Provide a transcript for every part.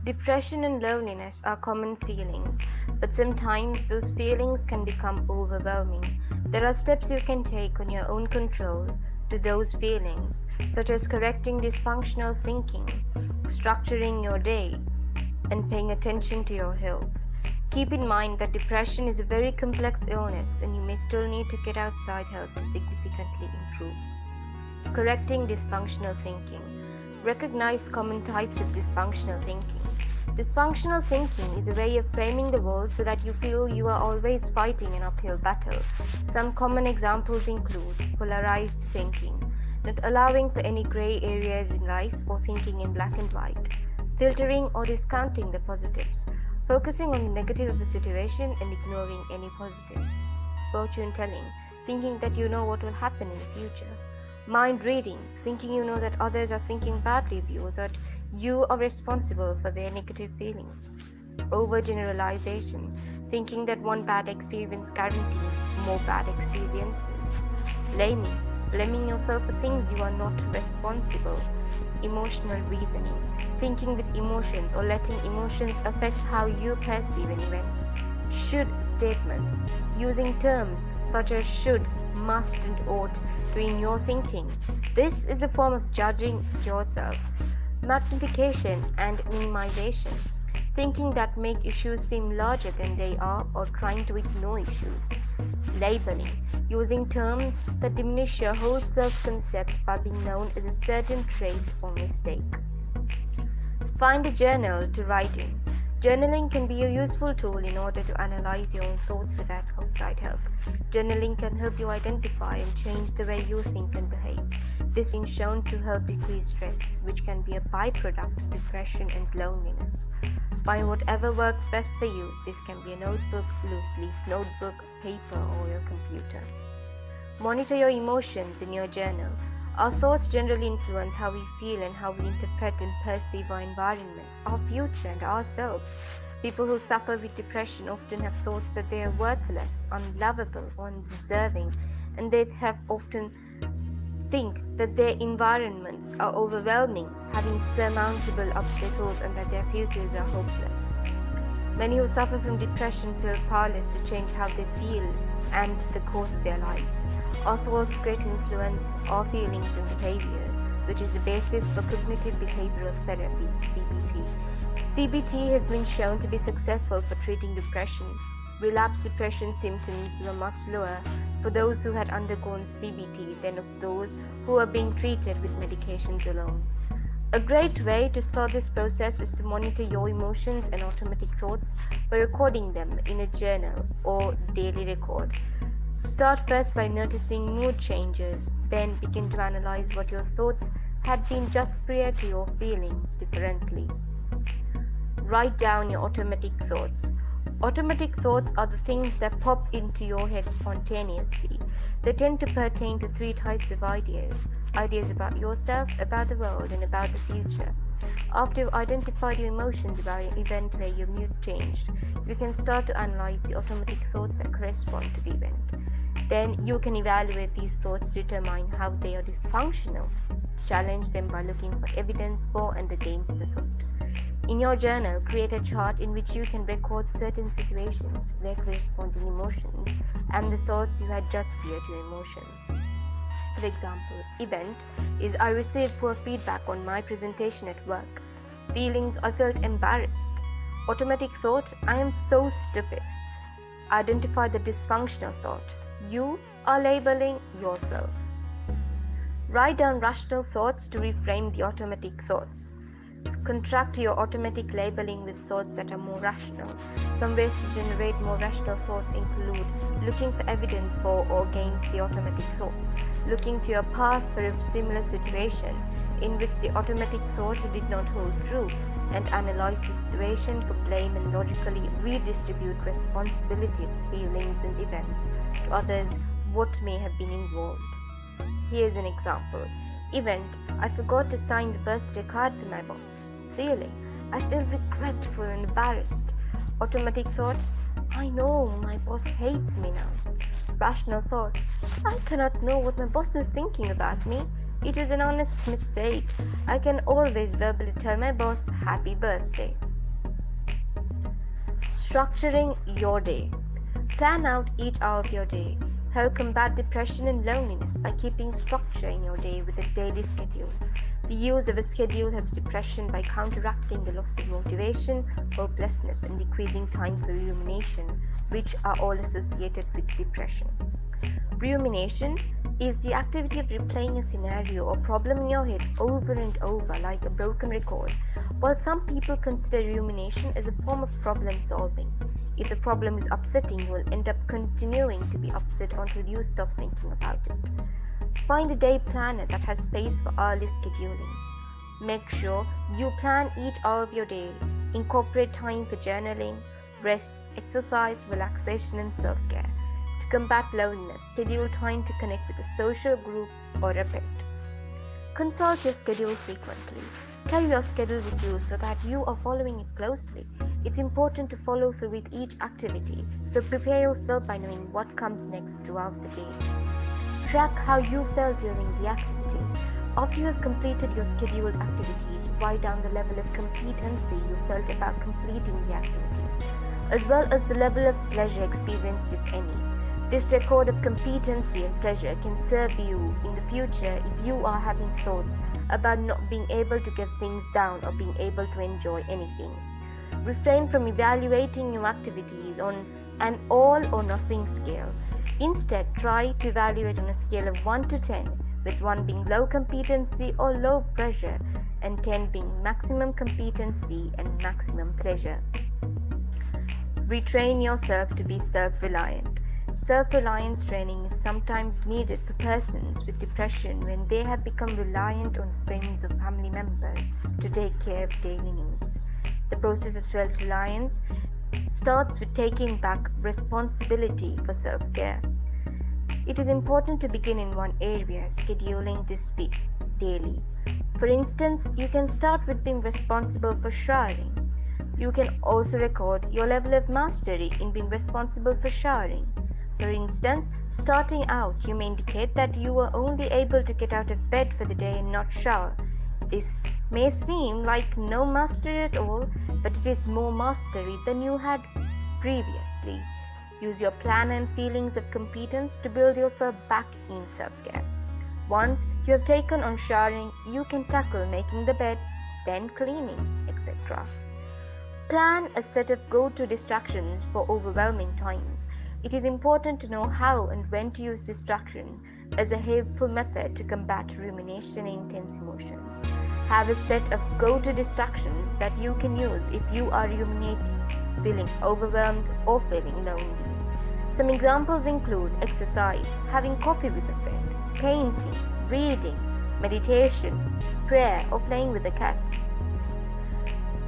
Depression and loneliness are common feelings, but sometimes those feelings can become overwhelming. There are steps you can take on your own control to those feelings, such as correcting dysfunctional thinking, structuring your day, and paying attention to your health. Keep in mind that depression is a very complex illness and you may still need to get outside help to significantly improve. Correcting dysfunctional thinking. Recognize common types of dysfunctional thinking. Dysfunctional thinking is a way of framing the world so that you feel you are always fighting an uphill battle. Some common examples include polarized thinking, not allowing for any gray areas in life or thinking in black and white, filtering or discounting the positives, focusing on the negative of a situation and ignoring any positives, fortune telling, thinking that you know what will happen in the future, mind reading, thinking you know that others are thinking badly of you or that you are responsible for their negative feelings, overgeneralization, thinking that one bad experience guarantees more bad experiences, blaming yourself for things you are not responsible, emotional reasoning, thinking with emotions or letting emotions affect how you perceive an event, should statements, using terms such as should, must, and ought to in your thinking. This is a form of judging yourself. Magnification and minimization, thinking that make issues seem larger than they are or trying to ignore issues. Labeling, using terms that diminish your whole self-concept by being known as a certain trait or mistake. Find a journal to write in. Journaling can be a useful tool in order to analyze your own thoughts without outside help. Journaling can help you identify and change the way you think and behave. This is shown to help decrease stress, which can be a byproduct of depression and loneliness. Find whatever works best for you. This can be a notebook, loose leaf notebook, paper, or your computer. Monitor your emotions in your journal. Our thoughts generally influence how we feel and how we interpret and perceive our environments, our future, and ourselves. People who suffer with depression often have thoughts that they are worthless, unlovable, or undeserving, and they have often think that their environments are overwhelming, having surmountable obstacles, and that their futures are hopeless. Many who suffer from depression feel powerless to change how they feel and the course of their lives. Our thoughts greatly influence our feelings and behavior, which is the basis for cognitive behavioral therapy, CBT. CBT has been shown to be successful for treating depression. Relapse depression symptoms were much lower for those who had undergone CBT than of those who were being treated with medications alone. A great way to start this process is to monitor your emotions and automatic thoughts by recording them in a journal or daily record. Start first by noticing mood changes, then begin to analyze what your thoughts had been just prior to your feelings differently. Write down your automatic thoughts. Automatic thoughts are the things that pop into your head spontaneously. They tend to pertain to three types of ideas. Ideas about yourself, about the world, and about the future. After you've identified your emotions about an event where your mood changed, you can start to analyze the automatic thoughts that correspond to the event. Then you can evaluate these thoughts to determine how they are dysfunctional. Challenge them by looking for evidence for and against the thought. In your journal, create a chart in which you can record certain situations, their corresponding emotions, and the thoughts you had just prior to your emotions. For example, event is I received poor feedback on my presentation at work. Feelings, I felt embarrassed. Automatic thought, I am so stupid. Identify the dysfunctional thought. You are labeling yourself. Write down rational thoughts to reframe the automatic thoughts. Contract your automatic labeling with thoughts that are more rational. Some ways to generate more rational thoughts include looking for evidence for or against the automatic thought, looking to your past for a similar situation in which the automatic thought did not hold true, and analyze the situation for blame and logically redistribute responsibility for feelings and events to others what may have been involved. Here's an example. Event, I forgot to sign the birthday card for my boss. Feeling, I feel regretful and embarrassed. Automatic thought, I know my boss hates me now. Rational thought, I cannot know what my boss is thinking about me. It was an honest mistake. I can always verbally tell my boss happy birthday. Structuring your day. Plan out each hour of your day. Help combat depression and loneliness by keeping structure in your day with a daily schedule. The use of a schedule helps depression by counteracting the loss of motivation, hopelessness, and decreasing time for rumination, which are all associated with depression. Rumination is the activity of replaying a scenario or problem in your head over and over like a broken record. While some people consider rumination as a form of problem solving, if the problem is upsetting, you will end up continuing to be upset until you stop thinking about it. Find a day planner that has space for hourly scheduling. Make sure you plan each hour of your day. Incorporate time for journaling, rest, exercise, relaxation, and self-care. To combat loneliness, schedule time to connect with a social group or a pet. Consult your schedule frequently. Carry your schedule with you so that you are following it closely. It's important to follow through with each activity, so prepare yourself by knowing what comes next throughout the day. Track how you felt during the activity. After you have completed your scheduled activities, write down the level of competency you felt about completing the activity, as well as the level of pleasure experienced, if any. This record of competency and pleasure can serve you in the future if you are having thoughts about not being able to get things down or being able to enjoy anything. Refrain from evaluating your activities on an all or nothing scale. Instead, try to evaluate on a scale of 1 to 10, with 1 being low competency or low pressure, and 10 being maximum competency and maximum pleasure. Retrain yourself to be self-reliant. Self-reliance training is sometimes needed for persons with depression when they have become reliant on friends or family members to take care of daily needs. The process of self-reliance starts with taking back responsibility for self-care. It is important to begin in one area, scheduling this week daily. For instance, you can start with being responsible for showering. You can also record your level of mastery in being responsible for showering. For instance, starting out, you may indicate that you were only able to get out of bed for the day and not shower. This may seem like no mastery at all, but it is more mastery than you had previously. Use your plan and feelings of competence to build yourself back in self-care. Once you have taken on showering, you can tackle making the bed, then cleaning, etc. Plan a set of go-to distractions for overwhelming times. It is important to know how and when to use distraction as a helpful method to combat rumination and intense emotions. Have a set of go-to distractions that you can use if you are ruminating, feeling overwhelmed, or feeling lonely. Some examples include exercise, having coffee with a friend, painting, reading, meditation, prayer, or playing with a cat.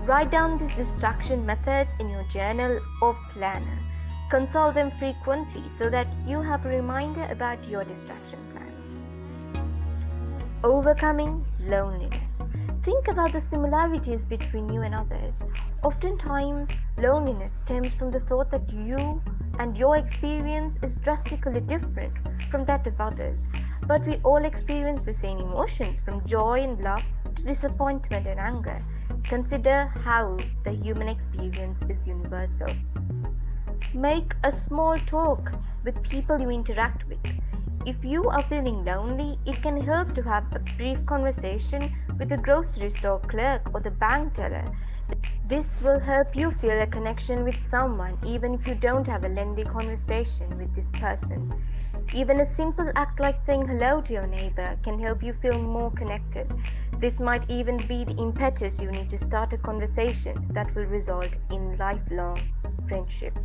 Write down these distraction methods in your journal or planner. Consult them frequently so that you have a reminder about your distraction plan. Overcoming loneliness. Think about the similarities between you and others. Oftentimes, loneliness stems from the thought that you and your experience is drastically different from that of others. But we all experience the same emotions, from joy and love to disappointment and anger. Consider how the human experience is universal. Make a small talk with people you interact with. If you are feeling lonely, it can help to have a brief conversation with the grocery store clerk or the bank teller. This will help you feel a connection with someone even if you don't have a lengthy conversation with this person. Even a simple act like saying hello to your neighbor can help you feel more connected. This might even be the impetus you need to start a conversation that will result in lifelong friendship.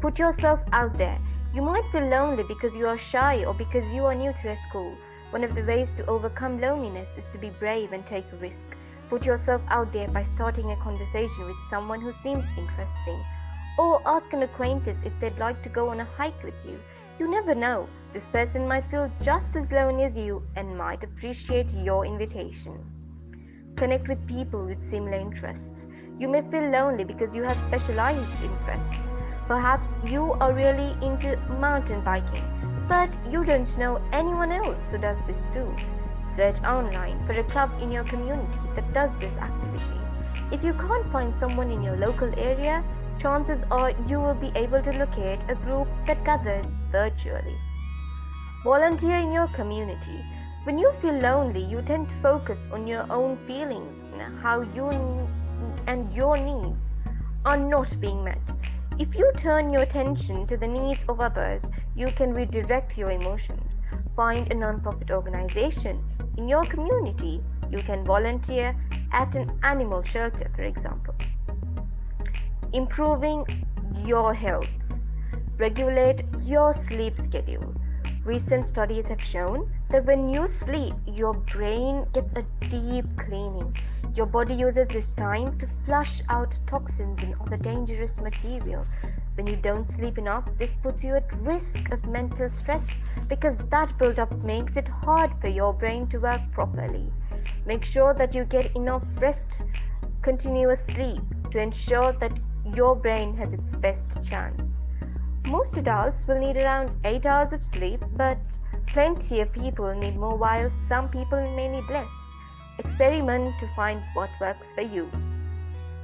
Put yourself out there. You might feel lonely because you are shy or because you are new to a school. One of the ways to overcome loneliness is to be brave and take a risk. Put yourself out there by starting a conversation with someone who seems interesting. Or ask an acquaintance if they'd like to go on a hike with you. You never know. This person might feel just as lonely as you and might appreciate your invitation. Connect with people with similar interests. You may feel lonely because you have specialized interests. Perhaps you are really into mountain biking, but you don't know anyone else who does this too. Search online for a club in your community that does this activity. If you can't find someone in your local area, chances are you will be able to locate a group that gathers virtually. Volunteer in your community. When you feel lonely, you tend to focus on your own feelings and how you and your needs are not being met. If you turn your attention to the needs of others, you can redirect your emotions. Find a non-profit organization in your community. You can volunteer at an animal shelter, for example. Improving your health. Regulate your sleep schedule. Recent studies have shown that when you sleep, your brain gets a deep cleaning. Your body uses this time to flush out toxins and other dangerous material. When you don't sleep enough, this puts you at risk of mental stress because that buildup makes it hard for your brain to work properly. Make sure that you get enough rest, continuous sleep to ensure that your brain has its best chance. Most adults will need around 8 hours of sleep, but plenty of people need more, while some people may need less. Experiment to find what works for you.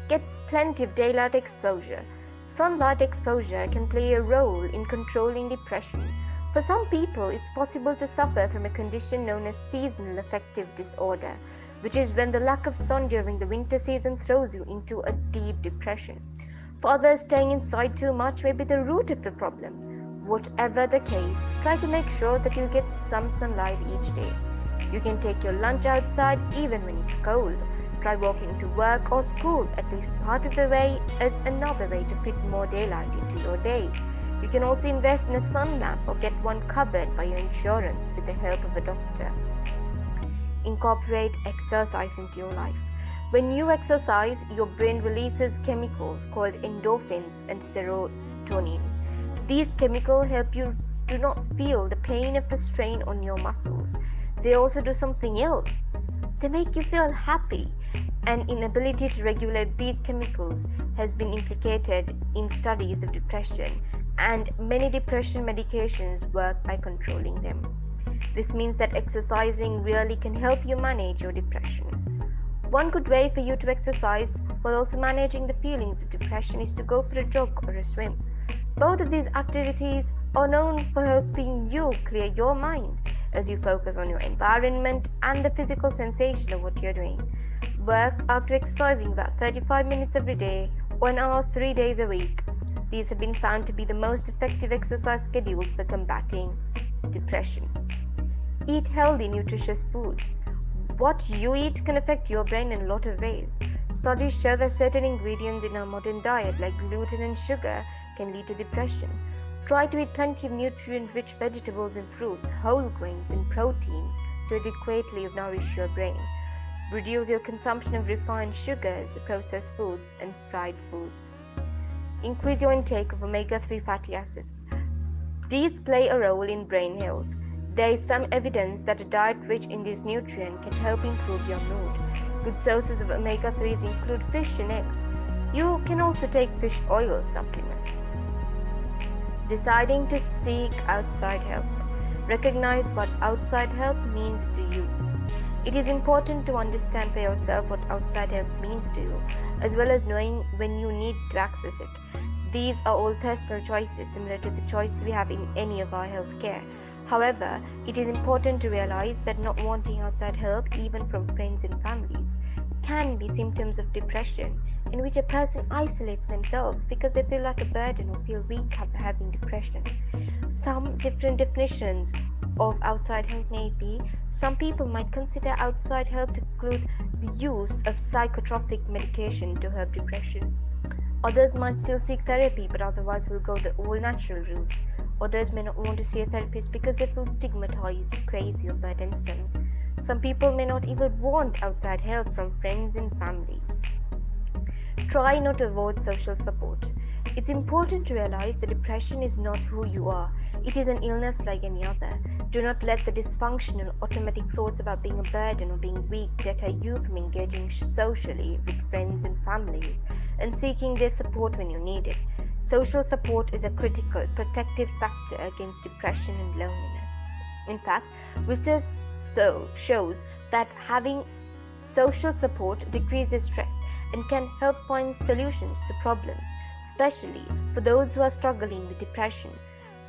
Get plenty of daylight exposure. Sunlight exposure can play a role in controlling depression. For some people, it's possible to suffer from a condition known as seasonal affective disorder, which is when the lack of sun during the winter season throws you into a deep depression. For others, staying inside too much may be the root of the problem. Whatever the case, try to make sure that you get some sunlight each day. You can take your lunch outside even when it's cold. Try walking to work or school at least part of the way as another way to fit more daylight into your day. You can also invest in a sun lamp or get one covered by your insurance with the help of a doctor. Incorporate exercise into your life. When you exercise, your brain releases chemicals called endorphins and serotonin. These chemicals help you to not feel the pain of the strain on your muscles. They also do something else. They make you feel happy. An inability to regulate these chemicals has been implicated in studies of depression, and many depression medications work by controlling them. This means that exercising really can help you manage your depression. One good way for you to exercise while also managing the feelings of depression is to go for a jog or a swim. Both of these activities are known for helping you clear your mind as you focus on your environment and the physical sensation of what you're doing. Work after exercising about 35 minutes every day, 1 hour 3 days a week. These have been found to be the most effective exercise schedules for combating depression. Eat healthy, nutritious foods. What you eat can affect your brain in a lot of ways. Studies show that certain ingredients in our modern diet, like gluten and sugar, can lead to depression. Try to eat plenty of nutrient-rich vegetables and fruits, whole grains, and proteins to adequately nourish your brain. Reduce your consumption of refined sugars, processed foods, and fried foods. Increase your intake of omega-3 fatty acids. These play a role in brain health. There is some evidence that a diet rich in this nutrient can help improve your mood. Good sources of omega-3s include fish and eggs. You can also take fish oil supplements. Deciding to seek outside help. Recognize what outside help means to you. It is important to understand for yourself what outside help means to you, as well as knowing when you need to access it. These are all personal choices similar to the choices we have in any of our healthcare. However, it is important to realize that not wanting outside help, even from friends and families, can be symptoms of depression, in which a person isolates themselves because they feel like a burden or feel weak after having depression. Some different definitions of outside help may be: some people might consider outside help to include the use of psychotropic medication to help depression. Others might still seek therapy but otherwise will go the all-natural route. Others may not want to see a therapist because they feel stigmatized, crazy, or burdensome. Some people may not even want outside help from friends and families. Try not to avoid social support. It's important to realize that depression is not who you are. It is an illness like any other. Do not let the dysfunctional, automatic thoughts about being a burden or being weak deter you from engaging socially with friends and families and seeking their support when you need it. Social support is a critical, protective factor against depression and loneliness. In fact, research shows that having social support decreases stress and can help find solutions to problems. especially for those who are struggling with depression.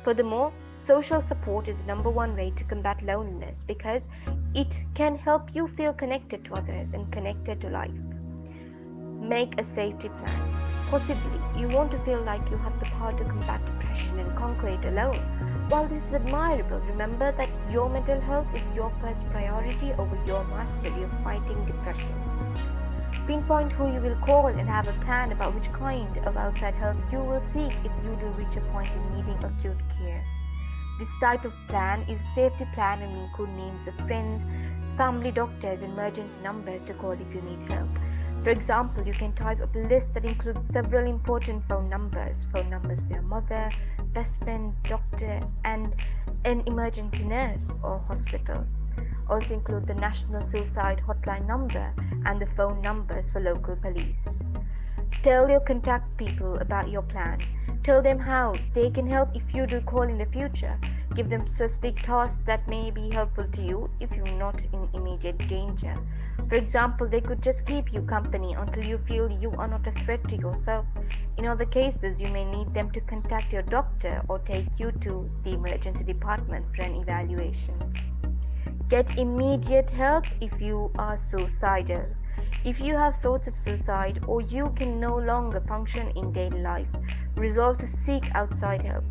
Furthermore, social support is the number one way to combat loneliness because it can help you feel connected to others and connected to life. Make a safety plan. Possibly, you want to feel like you have the power to combat depression and conquer it alone. While this is admirable, remember that your mental health is your first priority over your mastery of fighting depression. Pinpoint who you will call and have a plan about which kind of outside help you will seek if you do reach a point in needing acute care. This type of plan is a safety plan and will include names of friends, family doctors, and emergency numbers to call if you need help. For example, you can type up a list that includes several important phone numbers for your mother, best friend, doctor, and an emergency nurse or hospital. Also include the National Suicide Hotline number and the phone numbers for local police. Tell your contact people about your plan. Tell them how they can help if you do call in the future. Give them specific tasks that may be helpful to you if you're not in immediate danger. For example, they could just keep you company until you feel you are not a threat to yourself. In other cases, you may need them to contact your doctor or take you to the emergency department for an evaluation. Get immediate help if you are suicidal. If you have thoughts of suicide or you can no longer function in daily life, resolve to seek outside help.